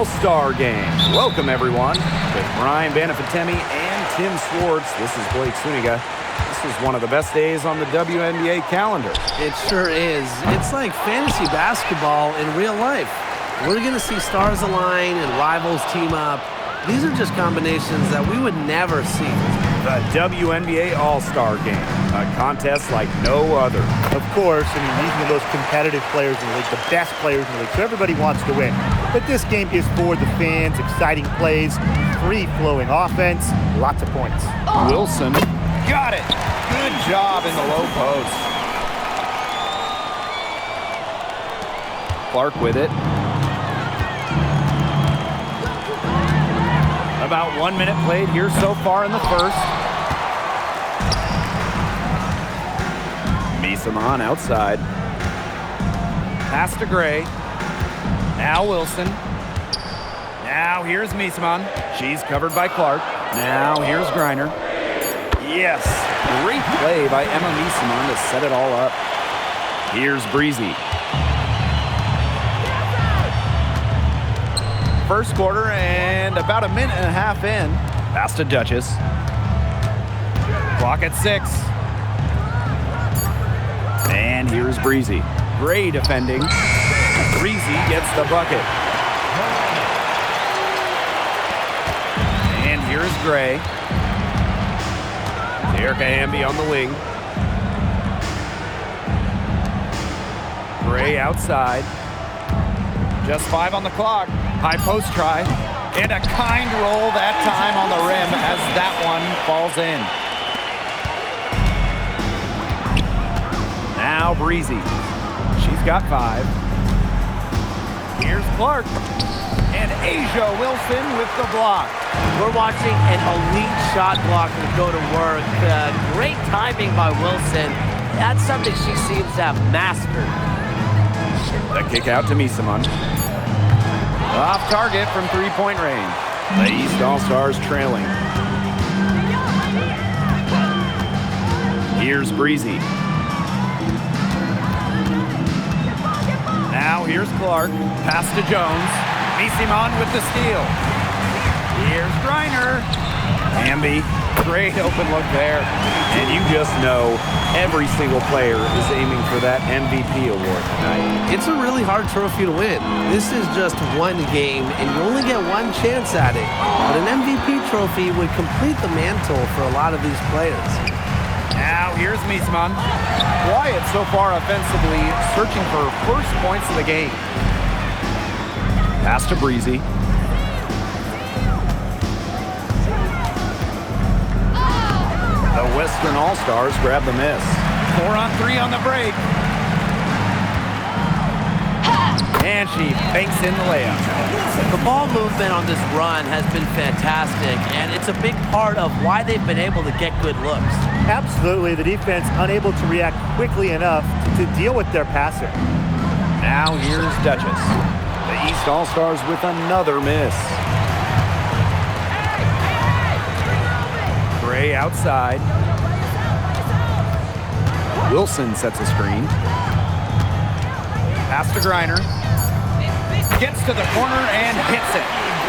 All-Star Game. Welcome, everyone. With Brian Banafitemi and Tim Swartz, this is Blake Suniga. This is one of the best days on the WNBA calendar. It sure is. It's like fantasy basketball in real life. We're going to see stars align and rivals team up. These are just combinations that we would never see. The WNBA All-Star Game, a contest like no other. Of course, I mean, these are the most competitive players in the league, the best players in the league, so everybody wants to win. But this game is for the fans, exciting plays, free-flowing offense, lots of points. Wilson got it. Good job in the low post. Clark with it. About 1 minute played here so far in the first. Misaman outside. Pass to Gray. Now Wilson. Now here's Misaman. She's covered by Clark. Now here's Griner. Yes, great play by Emma Misaman to set it all up. Here's Breezy. First quarter and about a minute and a half in. Pass to Duchess. Clock at 6. And here's Breezy. Gray defending. Breezy gets the bucket. And here's Gray. Erica Hamby on the wing. Gray outside. Just 5 on the clock. High post try. And a kind roll that time on the rim as that one falls in. Now Breezy. She's got 5. Here's Clark. And Asia Wilson with the block. We're watching an elite shot blocker go to work. Great timing by Wilson. That's something she seems to have mastered. The kick out to Misaman. Off target from three-point range. The East All-Stars trailing. Here's Breezy. Now here's Clark. Pass to Jones. Misaman with the steal. Here's Griner. Hamby. Great open look there. And you just know every single player is aiming for that MVP award tonight. It's a really hard trophy to win. This is just one game, and you only get one chance at it. But an MVP trophy would complete the mantle for a lot of these players. Now here's Misaman. Quiet so far offensively, searching for first points of the game. Pass to Breezy. The Western All-Stars grab the miss. 4-on-3 on the break. And she banks in the layup. The ball movement on this run has been fantastic, and it's a big part of why they've been able to get good looks. Absolutely, the defense unable to react quickly enough to deal with their passer. Now here's Duchess. The East All-Stars with another miss. Gray outside. Wilson sets a screen. Pass to Griner. Gets to the corner and hits it.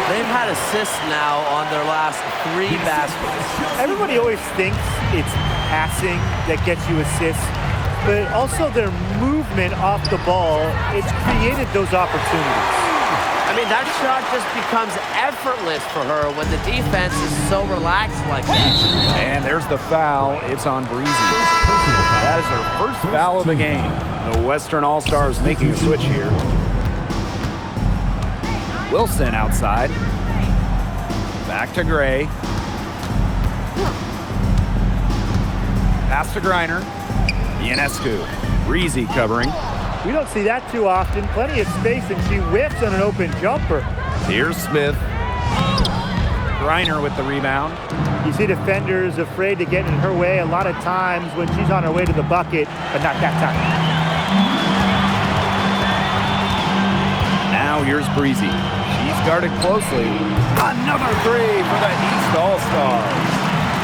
They've had assists now on their last 3 baskets. Everybody always thinks it's passing that gets you assists, but also their movement off the ball, it's created those opportunities. I mean, that shot just becomes effortless for her when the defense is so relaxed like that. And there's the foul. It's on Breezy. That is her first foul of the game. The Western All-Stars making a switch here. Wilson outside. Back to Gray. Pass to Griner. Ionescu. Breezy covering. We don't see that too often. Plenty of space, and she whiffs on an open jumper. Here's Smith. Griner with the rebound. You see defenders afraid to get in her way a lot of times when she's on her way to the bucket, but not that time. Now here's Breezy. She's guarded closely. Another 3 for the East All-Stars.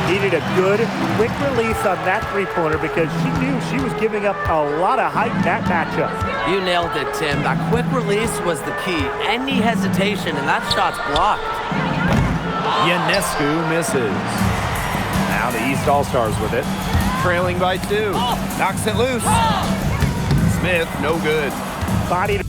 Needed a good, quick release on that three-pointer because she knew she was giving up a lot of height in that matchup. You nailed it, Tim. That quick release was the key. Any hesitation, and that shot's blocked. Ionescu misses. Now the East All-Stars with it. Trailing by 2. Knocks it loose. Smith, no good. Body.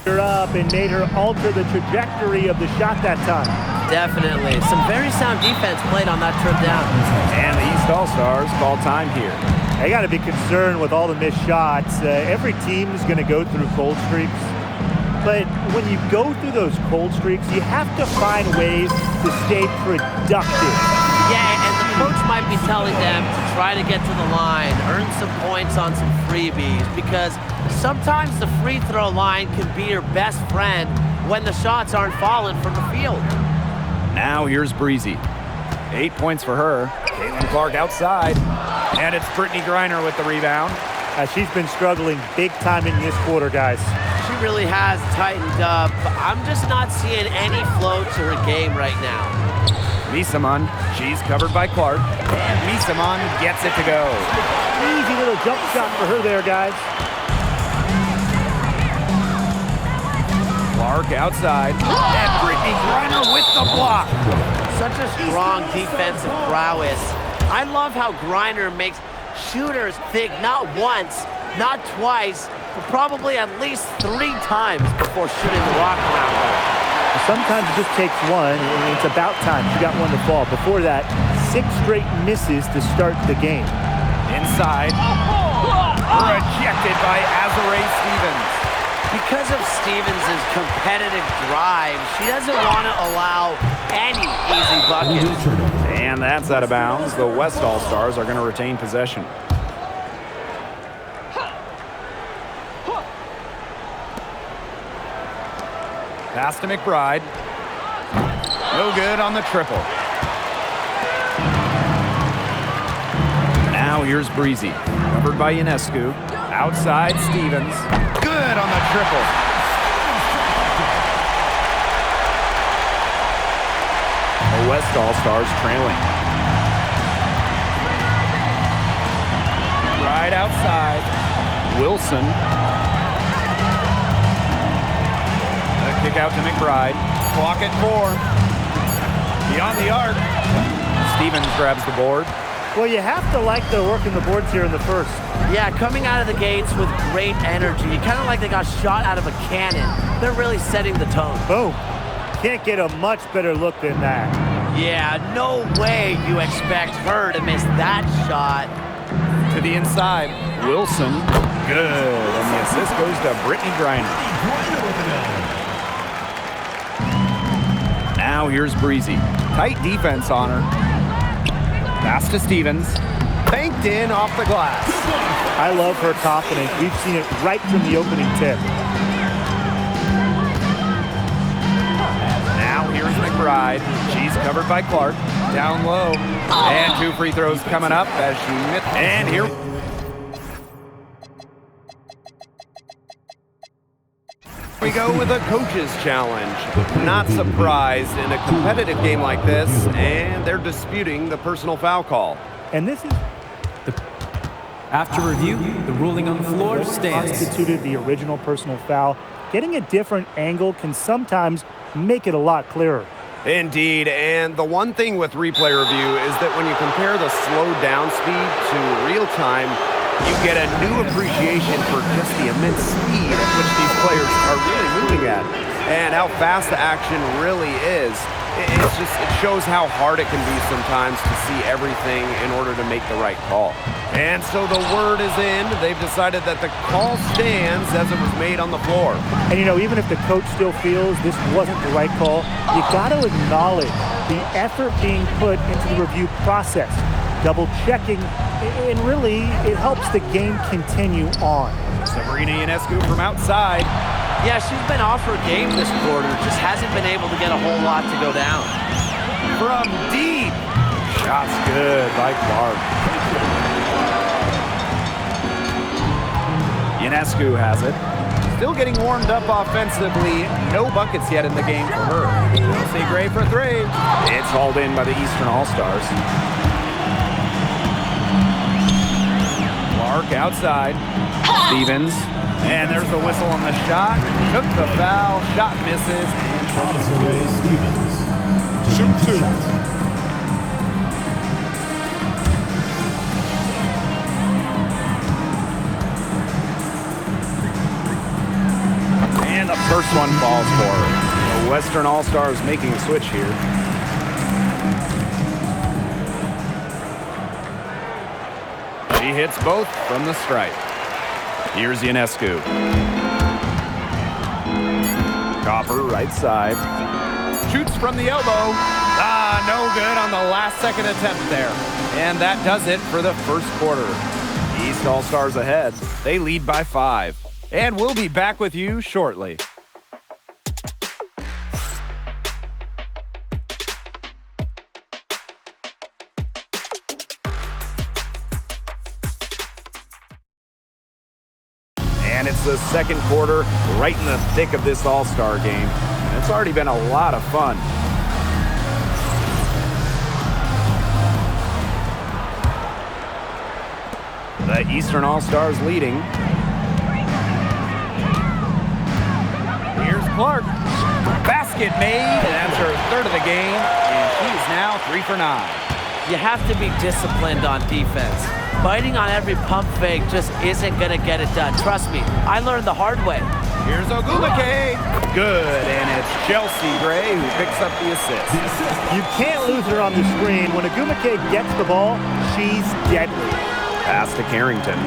Her up and made her alter the trajectory of the shot that time. Definitely. Some very sound defense played on that trip down. And the East All-Stars call time here. They got to be concerned with all the missed shots. Every team is going to go through cold streaks. But when you go through those cold streaks, you have to find ways to stay productive. Yeah, and the coach might be telling them to try to get to the line, earn some points on some freebies, because sometimes the free throw line can be your best friend when the shots aren't falling from the field. Now here's Breezy. 8 points for her. Caitlin Clark outside. And it's Brittany Griner with the rebound. She's been struggling big time in this quarter, guys. She really has tightened up. I'm just not seeing any flow to her game right now. Misaman, she's covered by Clark. And Misaman gets it to go. Easy little jump shot for her there, guys. Clark outside. And Brittany Griner with the block. Such a strong defensive prowess. I love how Griner makes shooters think not once, not twice, but probably at least 3 times before shooting the rock around her. Sometimes it just takes one, and it's about time. She got one to fall. Before that, 6 straight misses to start the game. Inside. Rejected by Azurá Stevens. Because of Stevens' competitive drive, she doesn't want to allow any easy buckets. And that's out of bounds. The West All-Stars are going to retain possession. Pass to McBride. No good on the triple. Now here's Breezy. Covered by Ionescu. Outside Stevens. Good on the triple. The West All-Stars trailing. Right outside. Wilson. A kick out to McBride. Clock at 4. Beyond the arc. Stevens grabs the board. Well, you have to like the work in the boards here in the first. Yeah, coming out of the gates with great energy. Kind of like they got shot out of a cannon. They're really setting the tone. Boom. Can't get a much better look than that. Yeah, no way you expect her to miss that shot. To the inside. Wilson. Good. And the assist goes to Brittany Griner. Now here's Breezy. Tight defense on her. Pass to Stevens. Banked in off the glass. I love her confidence. We've seen it right from the opening tip. Now here's McBride. She's covered by Clark. Down low. And 2 free throws coming up as she missed. And here we go with a coach's challenge. Not surprised in a competitive game like this, and they're disputing the personal foul call. And this is After review, the ruling on the floor stands. constituted the original personal foul. Getting a different angle can sometimes make it a lot clearer. Indeed, and the one thing with replay review is that when you compare the slowed down speed to real time, you get a new appreciation for just the immense speed at which these players are really moving at and how fast the action really is. It shows how hard it can be sometimes to see everything in order to make the right call. And so the word is in. They've decided that the call stands as it was made on the floor. And you know, even if the coach still feels this wasn't the right call, you got to acknowledge the effort being put into the review process, double checking, and really it helps the game continue on. Sabrina Ionescu from outside. Yeah, she's been off her game this quarter. Just hasn't been able to get a whole lot to go down. From deep. Shot's good by Clark. Ionescu has it. Still getting warmed up offensively. No buckets yet in the game for her. Chelsea Gray for three. It's hauled in by the Eastern All-Stars. Clark outside. Stevens. And there's the whistle on the shot. Took the foul. Shot misses. Stevens. Shoot two. And the first one falls for her. The Western All-Stars making a switch here. She hits both from the stripe. Here's Ionescu. Copper, right side. Shoots from the elbow. No good on the last second attempt there. And that does it for the first quarter. East All-Stars ahead. They lead by 5. And we'll be back with you shortly. And it's the second quarter, right in the thick of this All-Star game. And it's already been a lot of fun. The Eastern All-Stars leading. Here's Clark. Basket made, and that's her third of the game. And she's now 3 for 9. You have to be disciplined on defense. Biting on every pump fake just isn't going to get it done. Trust me, I learned the hard way. Here's Ogumake. Good, and it's Chelsea Gray who picks up the assist. You can't lose her on the screen. When Ogumake gets the ball, she's deadly. Pass to Carrington.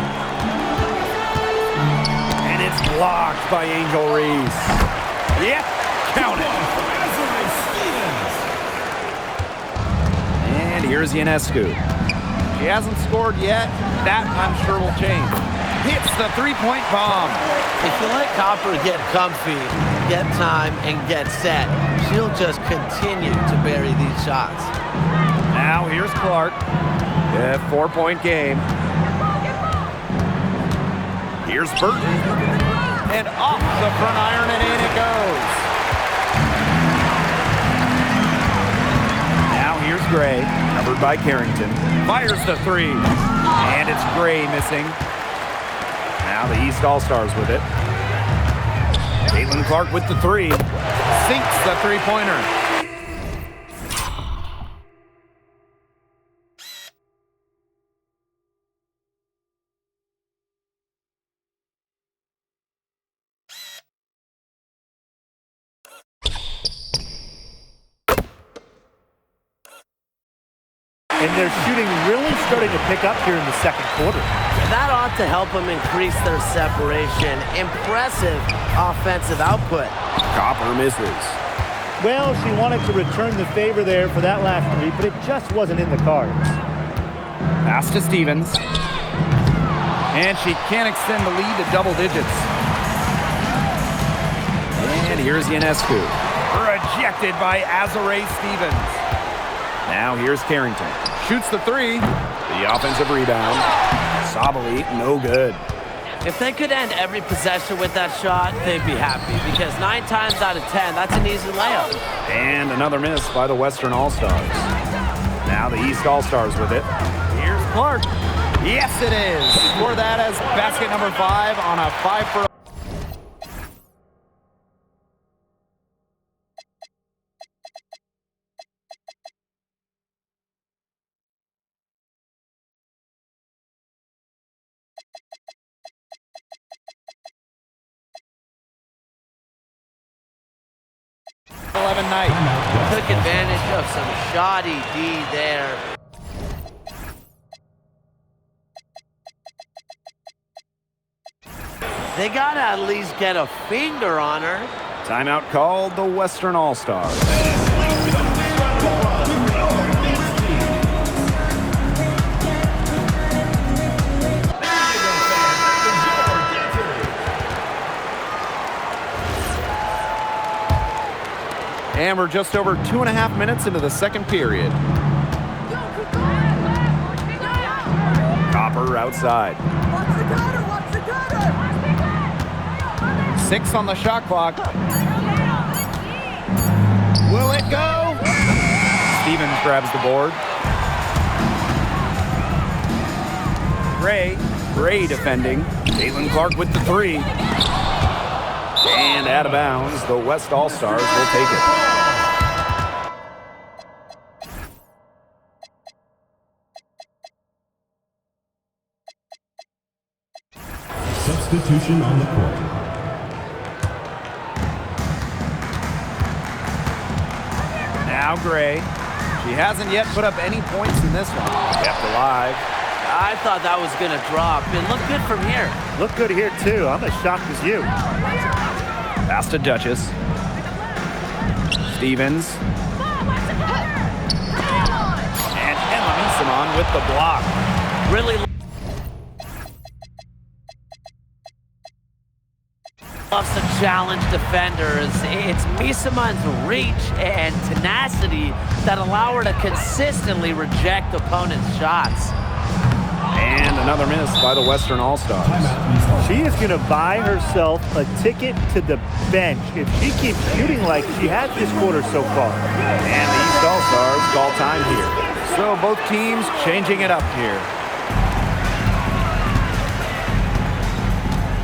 And it's blocked by Angel Reese. Yep, count it. And here's Ionescu. She hasn't scored yet. That, I'm sure, will change. Hits the three-point bomb. If you let Copper get comfy, get time, and get set, she'll just continue to bury these shots. Now here's Clark. Yeah, 4-point game. Here's Burton. And off the front iron, and in it goes. Now here's Gray, covered by Carrington. Fires the three. And it's Gray missing. Now the East All-Stars with it. Caitlin Clark with the three. Sinks the three-pointer. And their shooting really starting to pick up here in the second quarter. That ought to help them increase their separation. Impressive offensive output. Copper misses. Well, she wanted to return the favor there for that last three, but it just wasn't in the cards. Pass to Stevens. And she can't extend the lead to double digits. And here's Ionescu. Rejected by Azare Stevens. Now here's Carrington. Shoots the three. The offensive rebound. Sabali, no good. If they could end every possession with that shot, they'd be happy, because 9 times out of 10, that's an easy layup. And another miss by the Western All-Stars. Now the East All-Stars with it. Here's Clark. Yes, it is. Score that as basket number 5 on a 5 for 11 night. Took advantage of some shoddy D there. They gotta at least get a finger on her. Timeout called the Western All-Stars. And we're just over 2.5 minutes into the second period. Carter outside. 6 on the shot clock. Will it go? Stevens grabs the board. Gray defending. Caitlin Clark with the 3. And out of bounds, the West All-Stars will take it. Substitution on the court. Now Gray. She hasn't yet put up any points in this one. Kept alive. I thought that was going to drop. It looked good from here. Look good here, too. I'm as shocked as you. Pass to Duchess. Stevens. And Emma Misamon with the block. Really loves to challenge defenders. It's Misamon's reach and tenacity that allow her to consistently reject opponents' shots. And another miss by the Western All-Stars. She is going to buy herself a ticket to the bench if she keeps shooting like she has this quarter so far. And the East All-Stars call time here. So both teams changing it up here.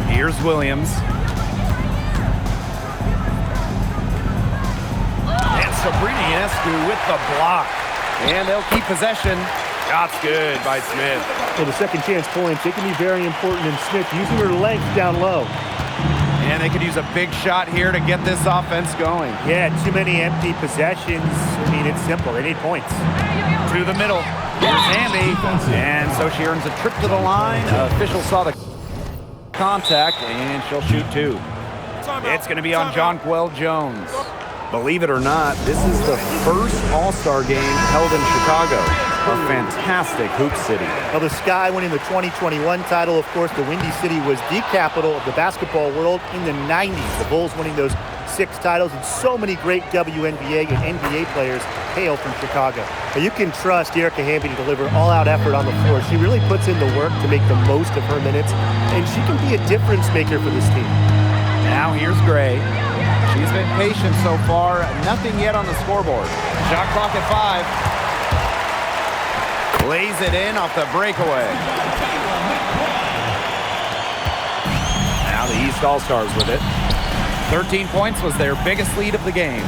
Here's Williams. And Sabrina Ionescu with the block. And they'll keep possession. Shot's good by Smith. So the second chance points, it can be very important in Smith using her length down low. And they could use a big shot here to get this offense going. Yeah, too many empty possessions. I mean, it's simple. They need points. To the middle. Here's Hamby. And so she earns a trip to the line. Official saw the contact, and she'll shoot 2. It's going to be on Jonquel Jones. Believe it or not, this is the first All-Star game held in Chicago. A fantastic hoop city. Well, the Sky winning the 2021 title. Of course, the Windy City was the capital of the basketball world in the 90s. The Bulls winning those 6 titles, and so many great WNBA and NBA players hail from Chicago. But you can trust Erica Hamby to deliver all-out effort on the floor. She really puts in the work to make the most of her minutes, and she can be a difference maker for this team. Now here's Gray. She's been patient so far. Nothing yet on the scoreboard. Shot clock at 5. Lays it in off the breakaway. Now the East All-Stars with it. 13 points was their biggest lead of the game.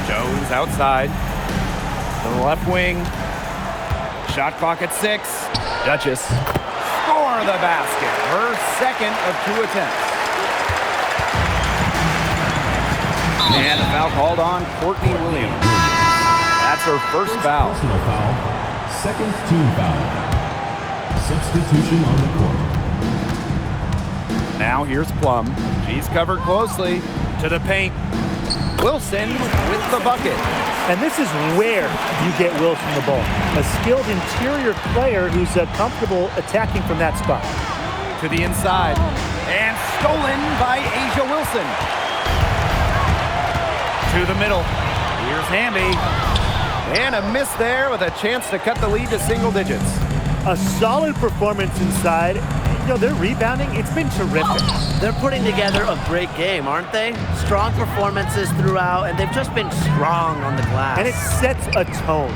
Jones outside. To the left wing. Shot clock at 6. Duchess. Score the basket. Her second of 2 attempts. And a foul called on Courtney Williams. That's her first foul. Personal foul. Second team foul. Substitution on the court. Now here's Plum. She's covered closely. To the paint. Wilson with the bucket. And this is where you get Wilson the ball. A skilled interior player who's comfortable attacking from that spot. To the inside. And stolen by Asia Wilson. To the middle. Here's Hamby. And a miss there with a chance to cut the lead to single digits. A solid performance inside. You know, their rebounding, it's been terrific. They're putting together a great game, aren't they? Strong performances throughout, and they've just been strong on the glass. And it sets a tone.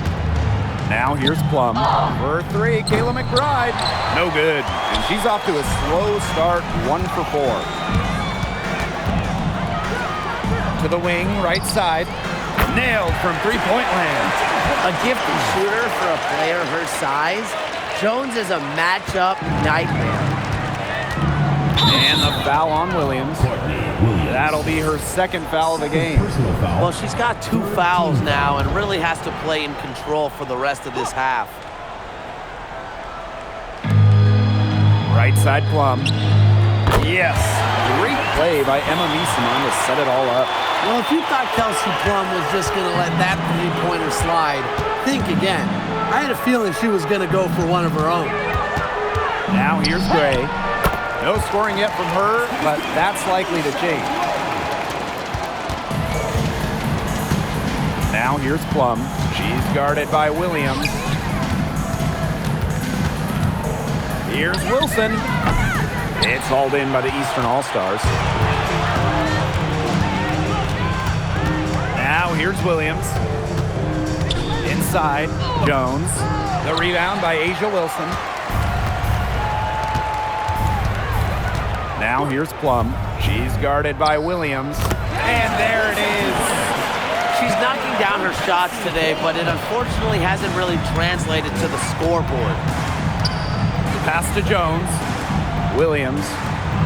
Now here's Plum. For 3, Kayla McBride. No good. And she's off to a slow start, 1 for 4. To the wing, right side. Nailed from three-point land. A gifted shooter for a player her size. Jones is a matchup nightmare. And the foul on Williams. That'll be her second foul of the game. Well, she's got 2 fouls now and really has to play in control for the rest of this half. Right side Plum. Yes. Great play by Emma Misamon to set it all up. Well, if you thought Kelsey Plum was just going to let that three-pointer slide, think again. I had a feeling she was going to go for one of her own. Now here's Gray. No scoring yet from her, but that's likely to change. Now here's Plum. She's guarded by Williams. Here's Wilson. It's hauled in by the Eastern All-Stars. Now here's Williams. Inside, Jones. The rebound by Asia Wilson. Now here's Plum. She's guarded by Williams. And there it is. She's knocking down her shots today, but it unfortunately hasn't really translated to the scoreboard. Pass to Jones. Williams.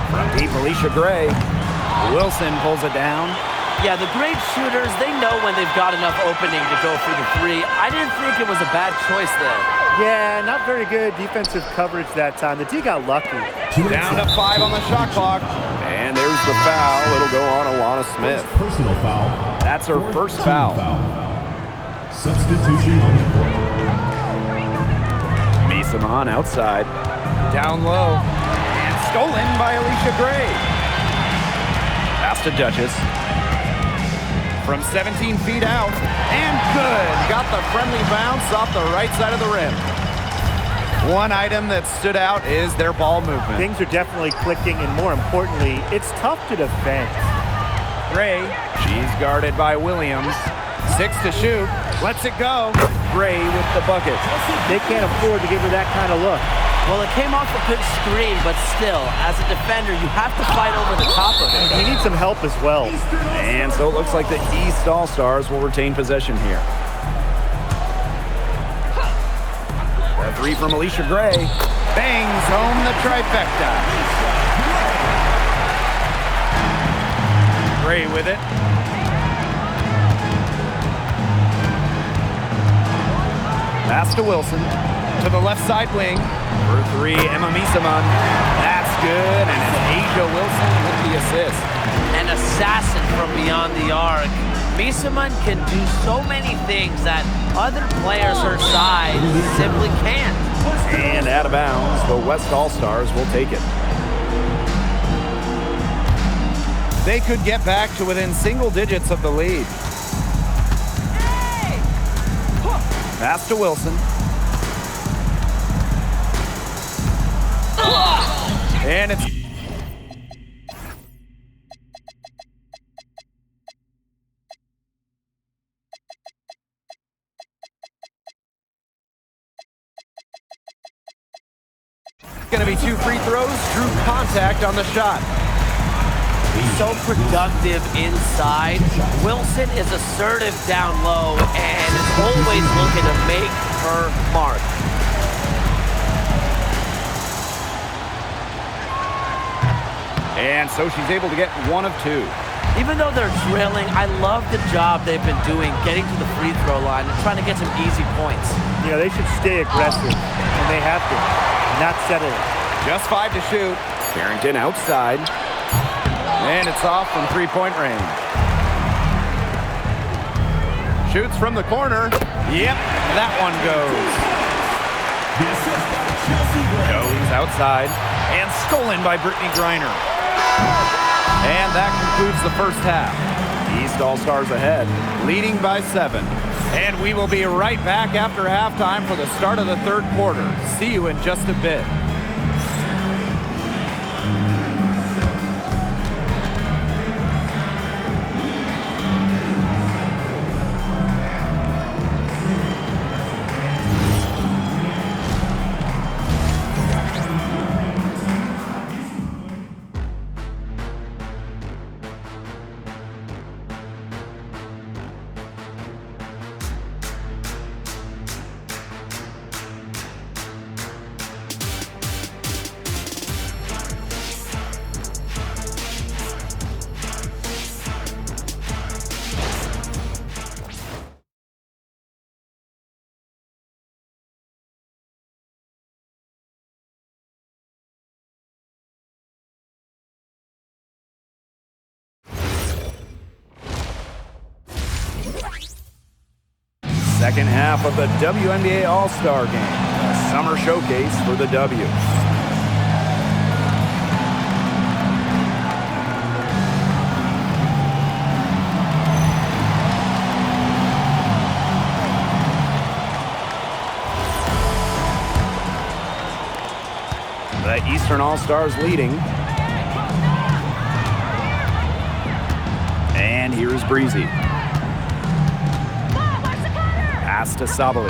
From deep, Alicia Gray. Wilson pulls it down. Yeah, the great shooters, they know when they've got enough opening to go for the three. I didn't think it was a bad choice there. Yeah, not very good defensive coverage that time. The D got lucky. Down to 5 on the shot clock. And there's the foul. It'll go on Alana Smith. Personal foul. That's her first foul. Substitution on the court. Misaman outside. Down low. And stolen by Alicia Gray. Pass to Duchess. From 17 feet out. And good. Got the friendly bounce off the right side of the rim. One item that stood out is their ball movement. Things are definitely clicking, and more importantly, it's tough to defend. Gray, she's guarded by Williams. 6 to shoot. Lets it go. Gray with the bucket. They can't afford to give her that kind of look. Well, it came off a good screen, but still, as a defender, you have to fight over the top of it. You need some help as well. And so it looks like the East All-Stars will retain possession here. A three from Alicia Gray. Bangs home the trifecta. Gray with it. Pass to Wilson. To the left side wing. For three, Emma Misaman. That's good, and it's Asia Wilson with the assist. An assassin from beyond the arc. Misaman can do so many things that other players her size simply can't. And out of bounds, the West All-Stars will take it. They could get back to within single digits of the lead. Pass to Wilson. And it's going to be 2 free throws. Drew contact on the shot. So productive inside. Wilson is assertive down low and is always looking to make her mark. And so she's able to get 1 of 2. Even though they're trailing, I love the job they've been doing getting to the free throw line and trying to get some easy points. You know, they should stay aggressive, and they have to, not settle. Just 5 to shoot. Carrington outside. And it's off from 3-point range. Shoots from the corner. Yep, that one goes. Jones outside. And stolen by Brittany Griner. And that concludes the first half. East All-Stars ahead, leading by 7. And we will be right back after halftime for the start of the third quarter. See you in just a bit. Second half of the WNBA All-Star Game, a summer showcase for the W. Eastern All-Stars leading. And here's Breezy. Pass to Sabali.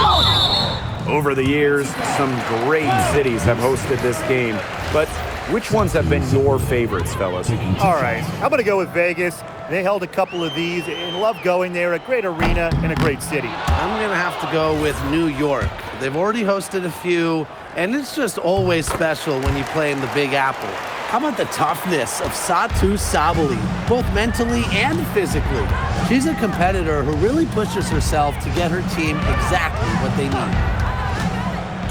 Over the years, some great cities have hosted this game, but which ones have been your favorites, fellas? All right, I'm going to go with Vegas. They held a couple of these and love going there. A great arena and a great city. I'm going to have to go with New York. They've already hosted a few, and it's just always special when you play in the Big Apple. How about the toughness of Satu Sabali, both mentally and physically? She's a competitor who really pushes herself to get her team exactly what they need.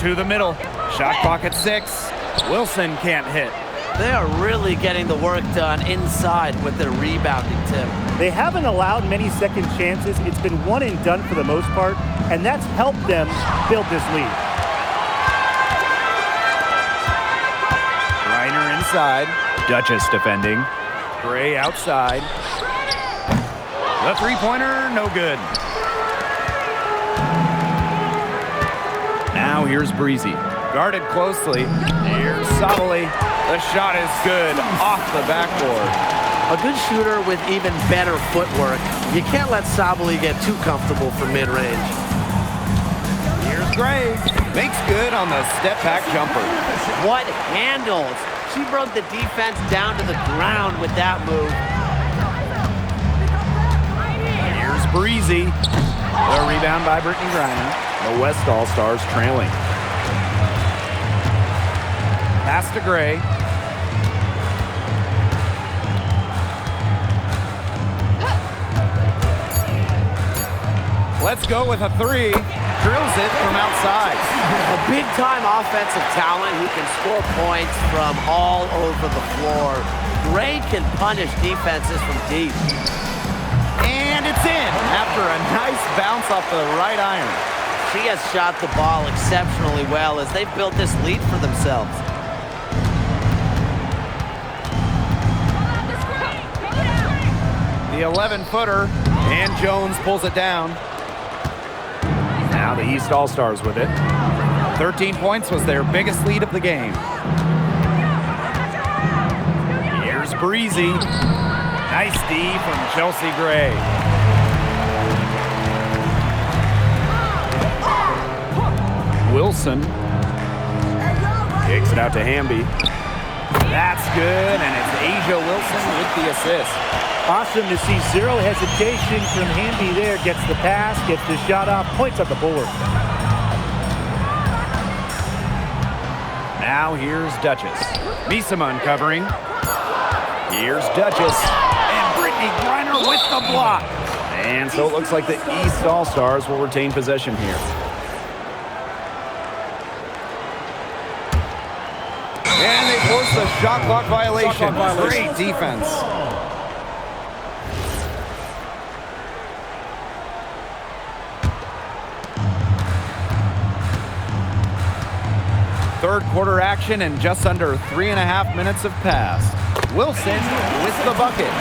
To the middle. Shot clock at 6. Wilson can't hit. They are really getting the work done inside with their rebounding, Tim. They haven't allowed many second chances. It's been one and done for the most part, and that's helped them build this lead. Reiner inside. Duchess defending. Gray outside. The three-pointer, no good. Now here's Breezy. Guarded closely. Here's Sabali. The shot is good off the backboard. A good shooter with even better footwork. You can't let Sabali get too comfortable from mid-range. Here's Gray. Makes good on the step-back jumper. What handles? She broke the defense down to the ground with that move. Here's Breezy. The rebound by Brittany Griner. The West All-Stars trailing. Pass to Gray. Let's go with a 3. Drills it from outside. A big-time offensive talent who can score points from all over the floor. Gray can punish defenses from deep. And it's in after a nice bounce off the right iron. She has shot the ball exceptionally well as they've built this lead for themselves. The 11-footer, and Jones pulls it down. Now the East All-Stars with it. 13 points was their biggest lead of the game. Here's Breezy. Nice D from Chelsea Gray. Wilson kicks it out to Hamby. That's good, and it's Asia Wilson with the assist. Awesome to see zero hesitation from Hamby there. Gets the pass, gets the shot off, points on the board. Now here's Duchess. Misaman covering. Here's Duchess. And Brittany Griner with the block. And so it looks like the East All-Stars will retain possession here. And they force the shot clock violation. Great defense. Third quarter action and just under 3.5 minutes have passed. Wilson with the bucket.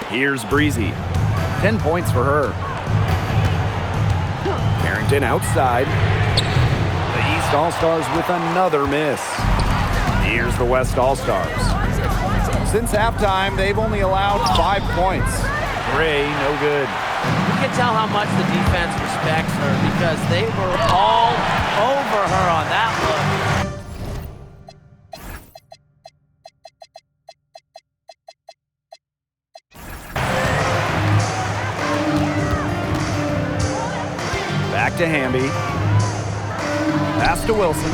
Here's Breezy. 10 points for her. Carrington outside. The East All-Stars with another miss. Here's the West All-Stars. Since halftime, they've only allowed 5 points. Gray, no good. You can tell how much the defense respects her because they were all over her on that look. Back to Hamby. Pass to Wilson.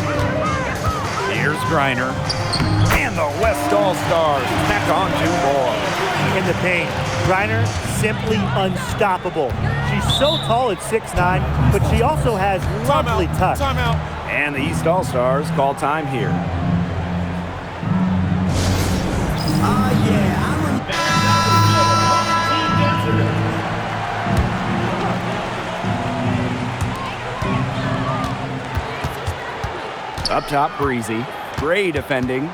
Here's Griner. And the West All-Stars tack on 2 more. In the paint, Griner simply unstoppable. She's so tall at 6'9", but she also has lovely touch. And the East All-Stars call time here. Up top, Breezy. Gray defending.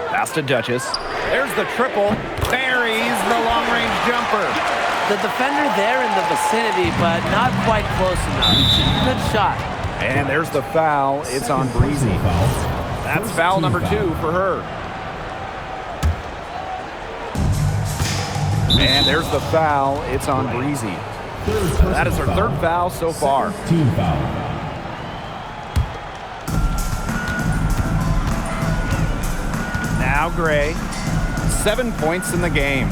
Pass to Duchess. There's the triple. Buries the long-range jumper. The defender there in the vicinity, but not quite close enough. Good shot. And there's the foul. It's on Breezy. That's foul number 2 for her. And there's the foul. It's on Breezy. That is her 3rd foul so far. Team foul. Now Gray. 7 points in the game.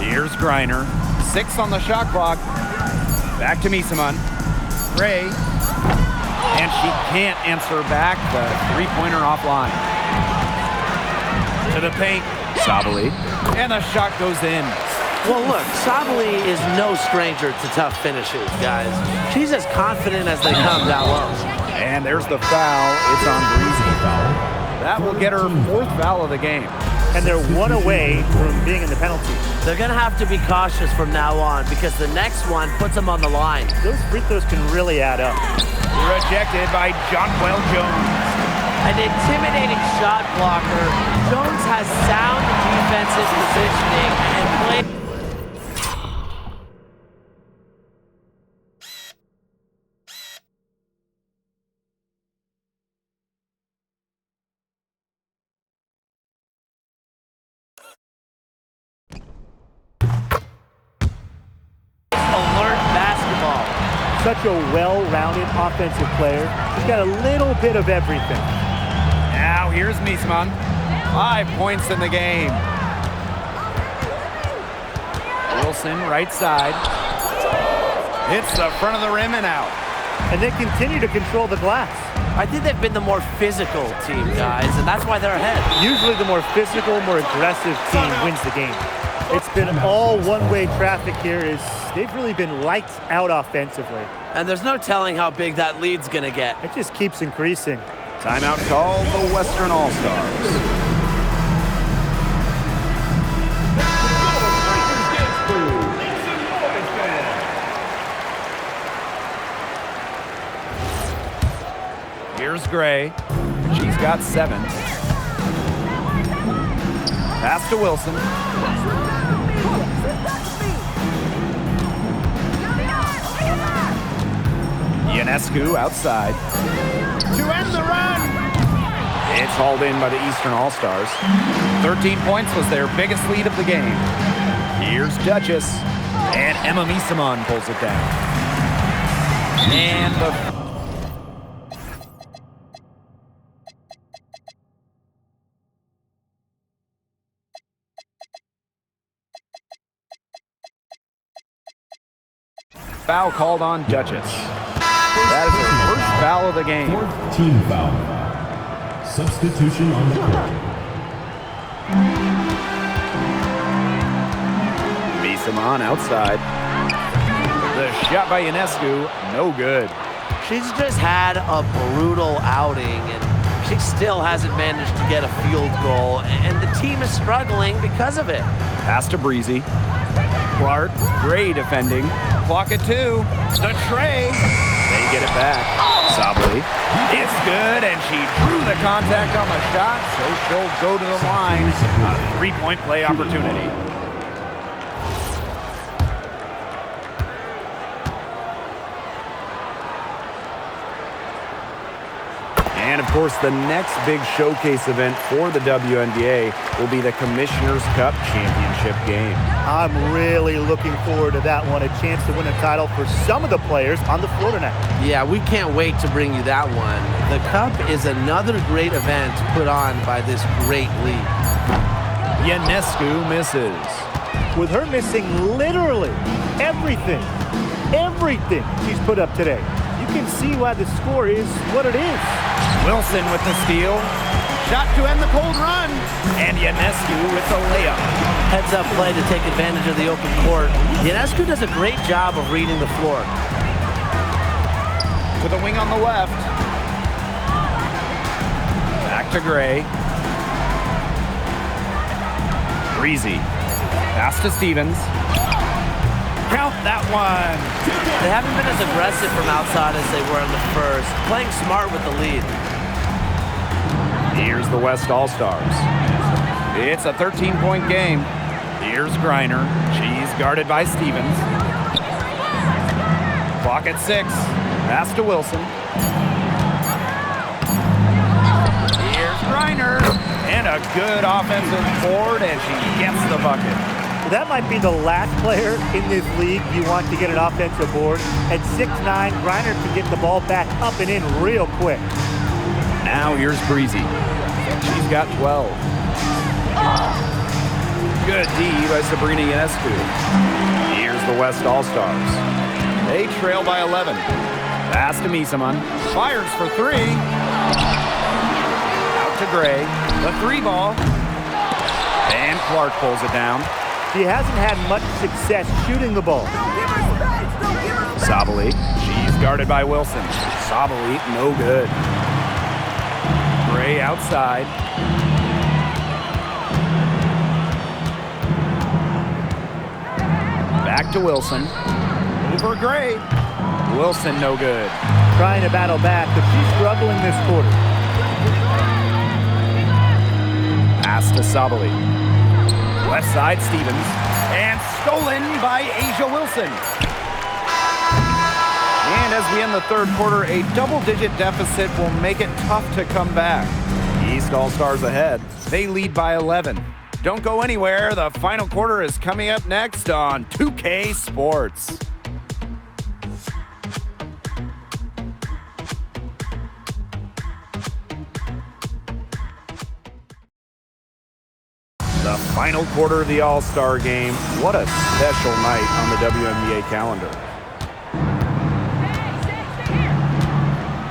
Here's Griner. 6 on the shot clock. Back to Misaman. Gray. And she can't answer back the 3-pointer offline. To the paint. Sabali. And the shot goes in. Well, look, Sabali is no stranger to tough finishes, guys. She's as confident as they come down low. And there's the foul. It's on Breezy. That will get her 4th foul of the game. And they're 1 away from being in the penalty. They're going to have to be cautious from now on because the next one puts them on the line. Those free throws can really add up. Rejected by Jonquel Jones. An intimidating shot blocker. Jones has sound defensive positioning and play. Alert basketball. Such a well-rounded offensive player. He's got a little bit of everything. Now here's Misaman. 5 points in the game. Wilson, right side. Hits the front of the rim and out. And they continue to control the glass. I think they've been the more physical team, guys, and that's why they're ahead. Usually the more physical, more aggressive team wins the game. It's been all one-way traffic here. They've really been lights out offensively. And there's no telling how big that lead's going to get. It just keeps increasing. Timeout called the Western All-Stars. Here's Gray. She's got 7. Pass to Wilson. Ionescu outside. To end the run! It's hauled in by the Eastern All-Stars. 13 points was their biggest lead of the game. Here's Duchess. And Emma Misaman pulls it down. And the foul called on Duchess. That is her 1st foul of the game. 4th team foul. Substitution on the court. Misaman outside. The shot by Ionescu, no good. She's just had a brutal outing, and she still hasn't managed to get a field goal, and the team is struggling because of it. Pass to Breezy. Clark, Gray defending. Clock at 2. The tray. They get it back. Sabali. It's good, and she drew the contact on the shot, so she'll go to the line. A 3-point play opportunity. And, of course, the next big showcase event for the WNBA will be the Commissioner's Cup Championship game. I'm really looking forward to that one. A chance to win a title for some of the players on the floor tonight. Yeah, we can't wait to bring you that one. The Cup is another great event put on by this great league. Ionescu misses. With her missing literally everything she's put up today, you can see why the score is what it is. Wilson with the steal. Shot to end the cold run. And Ionescu with the layup. Heads-up play to take advantage of the open court. Ionescu does a great job of reading the floor. To the wing on the left. Back to Gray. Breezy. Pass to Stevens. Count that one. They haven't been as aggressive from outside as they were in the first, playing smart with the lead. Here's the West All-Stars. It's a 13-point game. Here's Griner. She's guarded by Stevens. Clock at 6. Pass to Wilson. Here's Griner. And a good offensive board, and she gets the bucket. That might be the last player in this league you want to get an offensive board. At 6'9", Griner can get the ball back up and in real quick. Now here's Breezy. She's got 12. Good D by Sabrina Ionescu. Here's the West All-Stars. They trail by 11. Pass to Misaman. Fires for 3. Out to Gray. The 3 ball. And Clark pulls it down. She hasn't had much success shooting the ball. Sabali. She's guarded by Wilson. Sabali, no good. Gray outside. Back to Wilson. Over Gray. Wilson, no good. Trying to battle back, but she's struggling this quarter. Pass to Sabali. Left side, Stevens. And stolen by Asia Wilson. And as we end the third quarter, a double-digit deficit will make it tough to come back. East All-Stars ahead. They lead by 11. Don't go anywhere. The final quarter is coming up next on 2K Sports. The final quarter of the All-Star Game. What a special night on the WNBA calendar.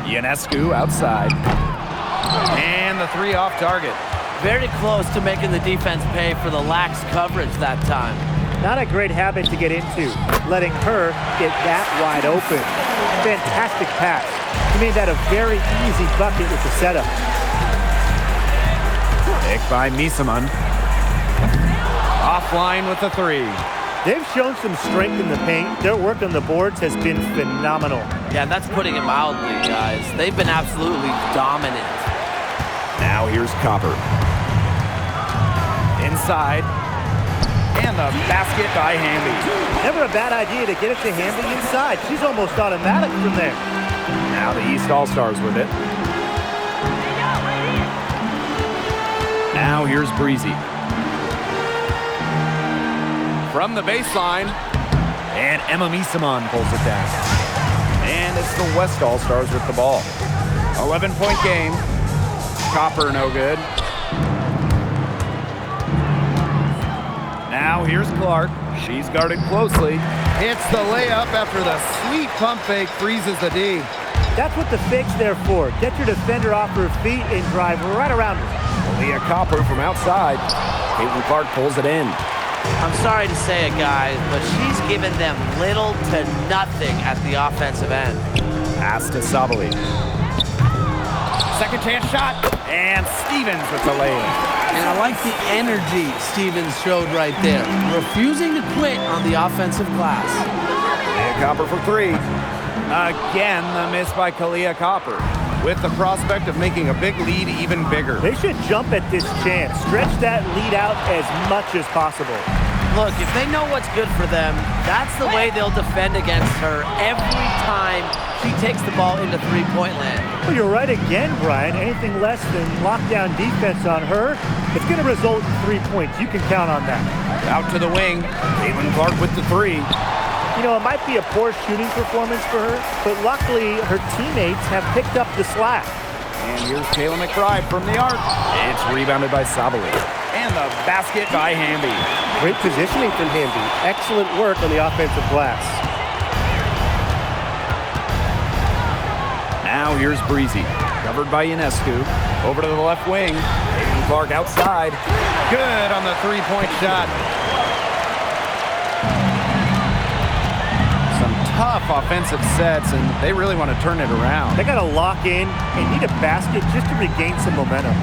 Ionescu outside. And the 3 off target. Very close to making the defense pay for the lax coverage that time. Not a great habit to get into, letting her get that wide open. Fantastic pass. She made that a very easy bucket with the setup. Picked by Misaman. Offline with the 3. They've shown some strength in the paint. Their work on the boards has been phenomenal. Yeah, that's putting it mildly, guys. They've been absolutely dominant. Now here's Copper. Inside. And the basket by Hamby. Never a bad idea to get it to Hamby inside. She's almost automatic from there. Now the East All-Stars with it. Now here's Breezy. From the baseline. And Emma Misaman pulls it down. And it's the West All-Stars with the ball. 11-point game. Copper no good. Now here's Clark. She's guarded closely. Hits the layup after the sweet pump fake freezes the D. That's what the fake's there for. Get your defender off her feet and drive right around her. Leah Copper from outside. Caitlin Clark pulls it in. I'm sorry to say it, guys, but she's given them little to nothing at the offensive end. Pass to Sabali. Second chance shot. And Stevens with the layup. And I like the energy Stevens showed right there. Refusing to quit on the offensive glass. Kalia Copper for 3. Again, the miss by Kalia Copper, with the prospect of making a big lead even bigger. They should jump at this chance. Stretch that lead out as much as possible. Look, if they know what's good for them, that's the way they'll defend against her every time she takes the ball into three-point land. Well, you're right again, Brian. Anything less than lockdown defense on her, it's going to result in 3 points. You can count on that. Out to the wing. Caitlin Clark with the 3. You know, it might be a poor shooting performance for her, but luckily her teammates have picked up the slack. And here's Kayla McBride from the arc. It's rebounded by Sabali. And the basket by Hamby. Great positioning from Hamby. Excellent work on the offensive glass. Now here's Breezy. Covered by Ionescu. Over to the left wing. Caitlin Clark outside. Good on the 3-point shot. Tough offensive sets, and they really want to turn it around. They got to lock in and need a basket just to regain some momentum.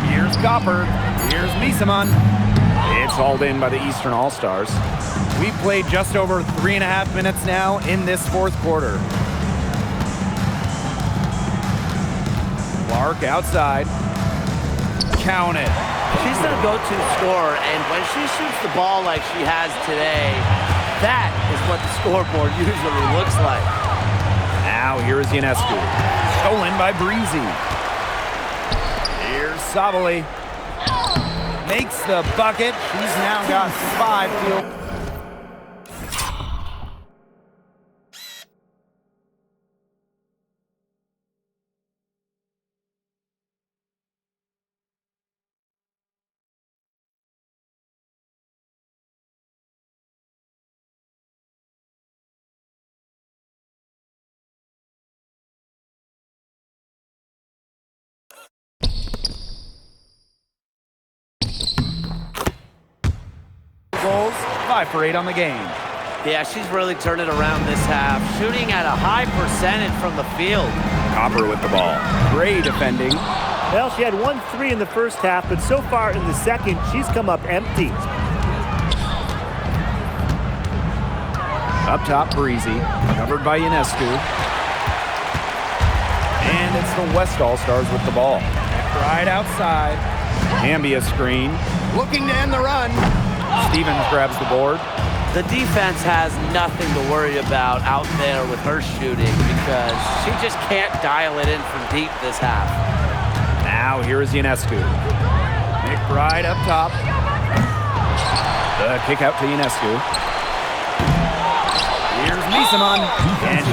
Here's Copper. Here's Misaman. It's hauled in by the Eastern All-Stars. We've played just over 3.5 minutes now in this fourth quarter. Clark outside. Count it. She's their go-to scorer, and when she shoots the ball like she has today, That is what the scoreboard usually looks like. Now here's Ionescu. Stolen by Breezy. Here's Sabali. Makes the bucket. He's now got 5 field. Goals, 5 for 8 on the game. Yeah, she's really turned it around this half, shooting at a high percentage from the field. Copper with the ball. Gray defending. Well, she had 1 3 in the first half, but so far in the second, she's come up empty. Up top, Breezy. Covered by Ionescu. And it's the West All-Stars with the ball. Right outside. Ambia screen. Looking to end the run. Stevens grabs the board. The defense has nothing to worry about out there with her shooting because she just can't dial it in from deep this half. Now here's Ionescu. McBride up top. The kick out to Ionescu. Here's Misaman. And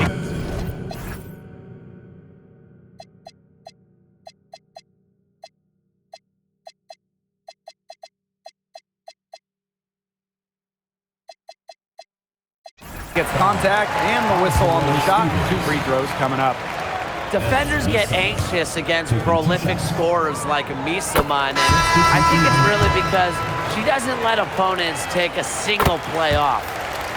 she gets contact and the whistle on the shot. 2 free throws coming up. Defenders get anxious against prolific scorers like Misaman, and I think it's really because she doesn't let opponents take a single play off.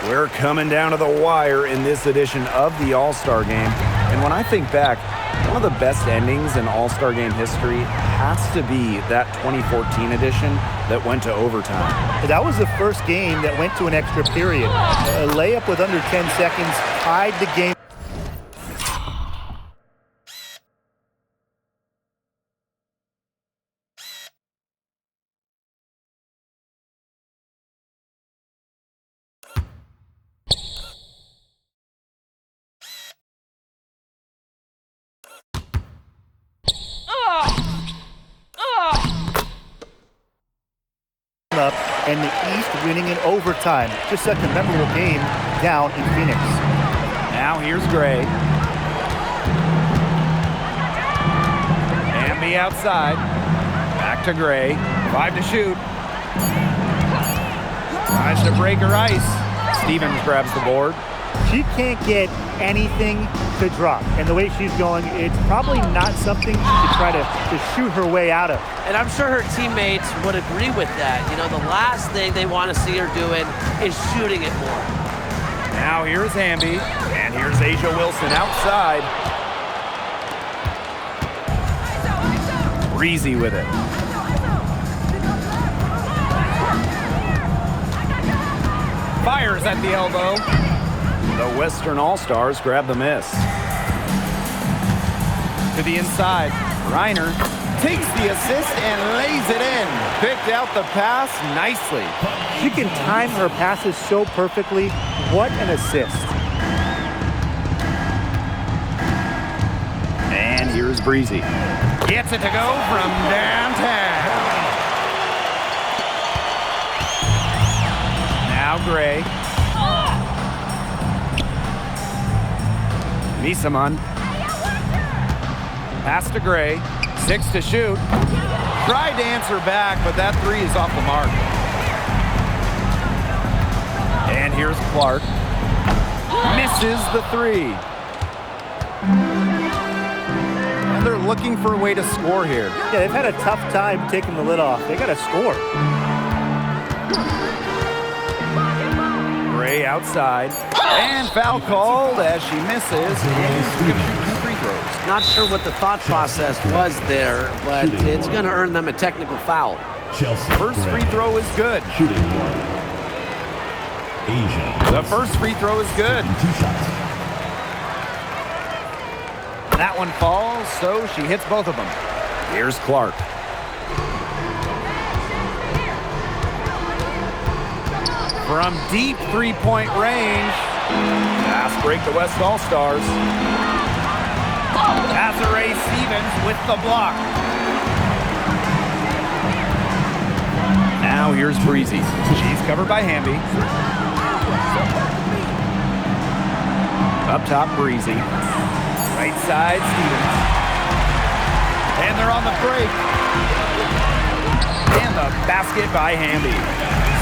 We're coming down to the wire in this edition of the All-Star Game. And when I think back, one of the best endings in All-Star Game history has to be that 2014 edition that went to overtime. That was the first game that went to an extra period. A layup with under 10 seconds tied the game. Up and the East winning in overtime. Just such a memorable game down in Phoenix. Now here's Gray. Amby outside. Back to Gray. 5 to shoot. Tries to break her ice. Stevens grabs the board. She can't get anything to drop. And the way she's going, it's probably not something she should try to shoot her way out of. And I'm sure her teammates would agree with that. You know, the last thing they want to see her doing is shooting it more. Now here's Amby. And here's Asia Wilson outside. Breezy with it. Fires at the elbow. The Western All-Stars grab the miss. To the inside, Reiner takes the assist and lays it in. Picked out the pass nicely. She can time her passes so perfectly. What an assist. And here's Breezy. Gets it to go from downtown. Now Gray. Misaman. Pass to Gray. 6 to shoot. Tried to answer back, but that 3 is off the mark. And here's Clark. Misses the 3. And they're looking for a way to score here. Yeah, they've had a tough time taking the lid off. They got to score. Gray outside. And foul called as she misses. And she's going to shoot 2 free throws. Not sure what the thought process was there, but it's going to earn them a technical foul. Chelsea. First free throw is good. Shooting 1. Asia. The first free throw is good. 2 shots. That one falls, so she hits both of them. Here's Clark. From deep three-point range. Fast break the West All-Stars. Azure Stevens with the block. Now here's Breezy. She's covered by Hamby. Up top, Breezy. Right side, Stevens. And they're on the break. And the basket by Hamby.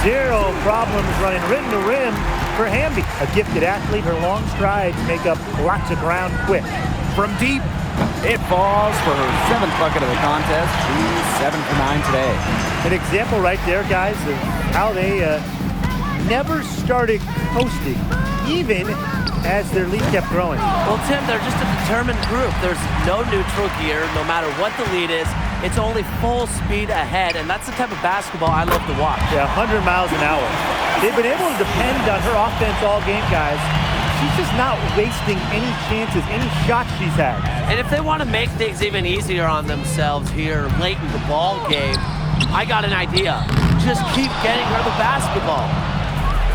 Zero problems running rim to rim for Hamby. A gifted athlete, her long strides make up lots of ground quick. From deep, it falls for her 7th bucket of the contest. She's 7 for 9 today. An example right there, guys, of how they never started coasting, even as their lead kept growing. Well, Tim, they're just a determined group. There's no neutral gear, no matter what the lead is. It's only full speed ahead, and that's the type of basketball I love to watch. Yeah, 100 miles an hour. They've been able to depend on her offense all game, guys. She's just not wasting any chances, any shots she's had. And if they want to make things even easier on themselves here late in the ball game, I got an idea. Just keep getting her the basketball.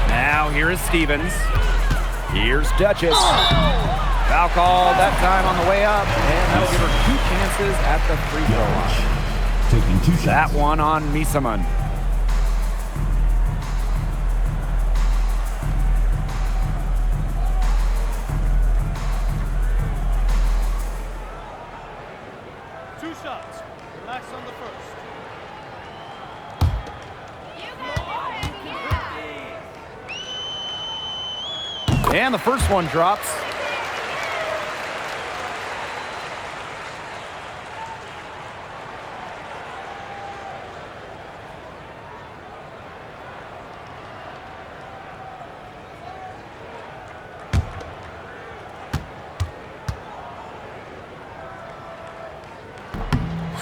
Now here is Stevens. Here's Duchess. Foul call that time on the way up, and that'll give her 2 chances at the free throw line. Taking 2 shots. That one on Misaman. And the first one drops.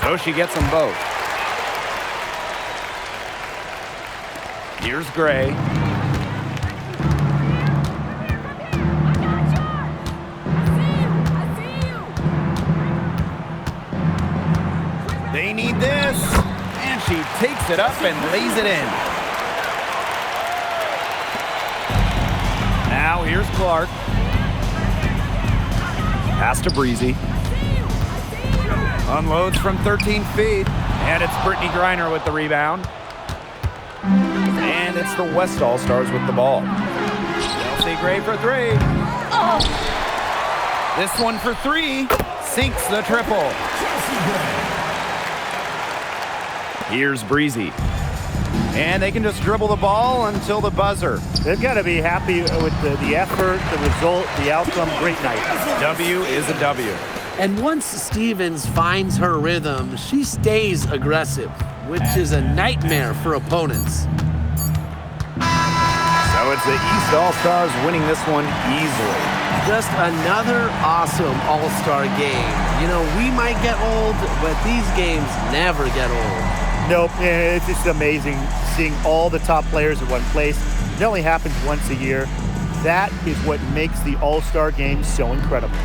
So she gets them both. Here's Gray. They need this, and she takes it up and lays it in. Now here's Clark. Pass to Breezy. Unloads from 13 feet, and it's Brittany Griner with the rebound. And it's the West All-Stars with the ball. Chelsea Gray for 3. This one for 3, sinks the triple. Here's Breezy. And they can just dribble the ball until the buzzer. They've got to be happy with the effort, the result, the outcome. Great night. W is a W. And once Stevens finds her rhythm, she stays aggressive, which is a nightmare for opponents. So it's the East All-Stars winning this one easily. Just another awesome All-Star game. You know, we might get old, but these games never get old. Nope, it's just amazing seeing all the top players in one place. It only happens once a year. That is what makes the All-Star Game so incredible.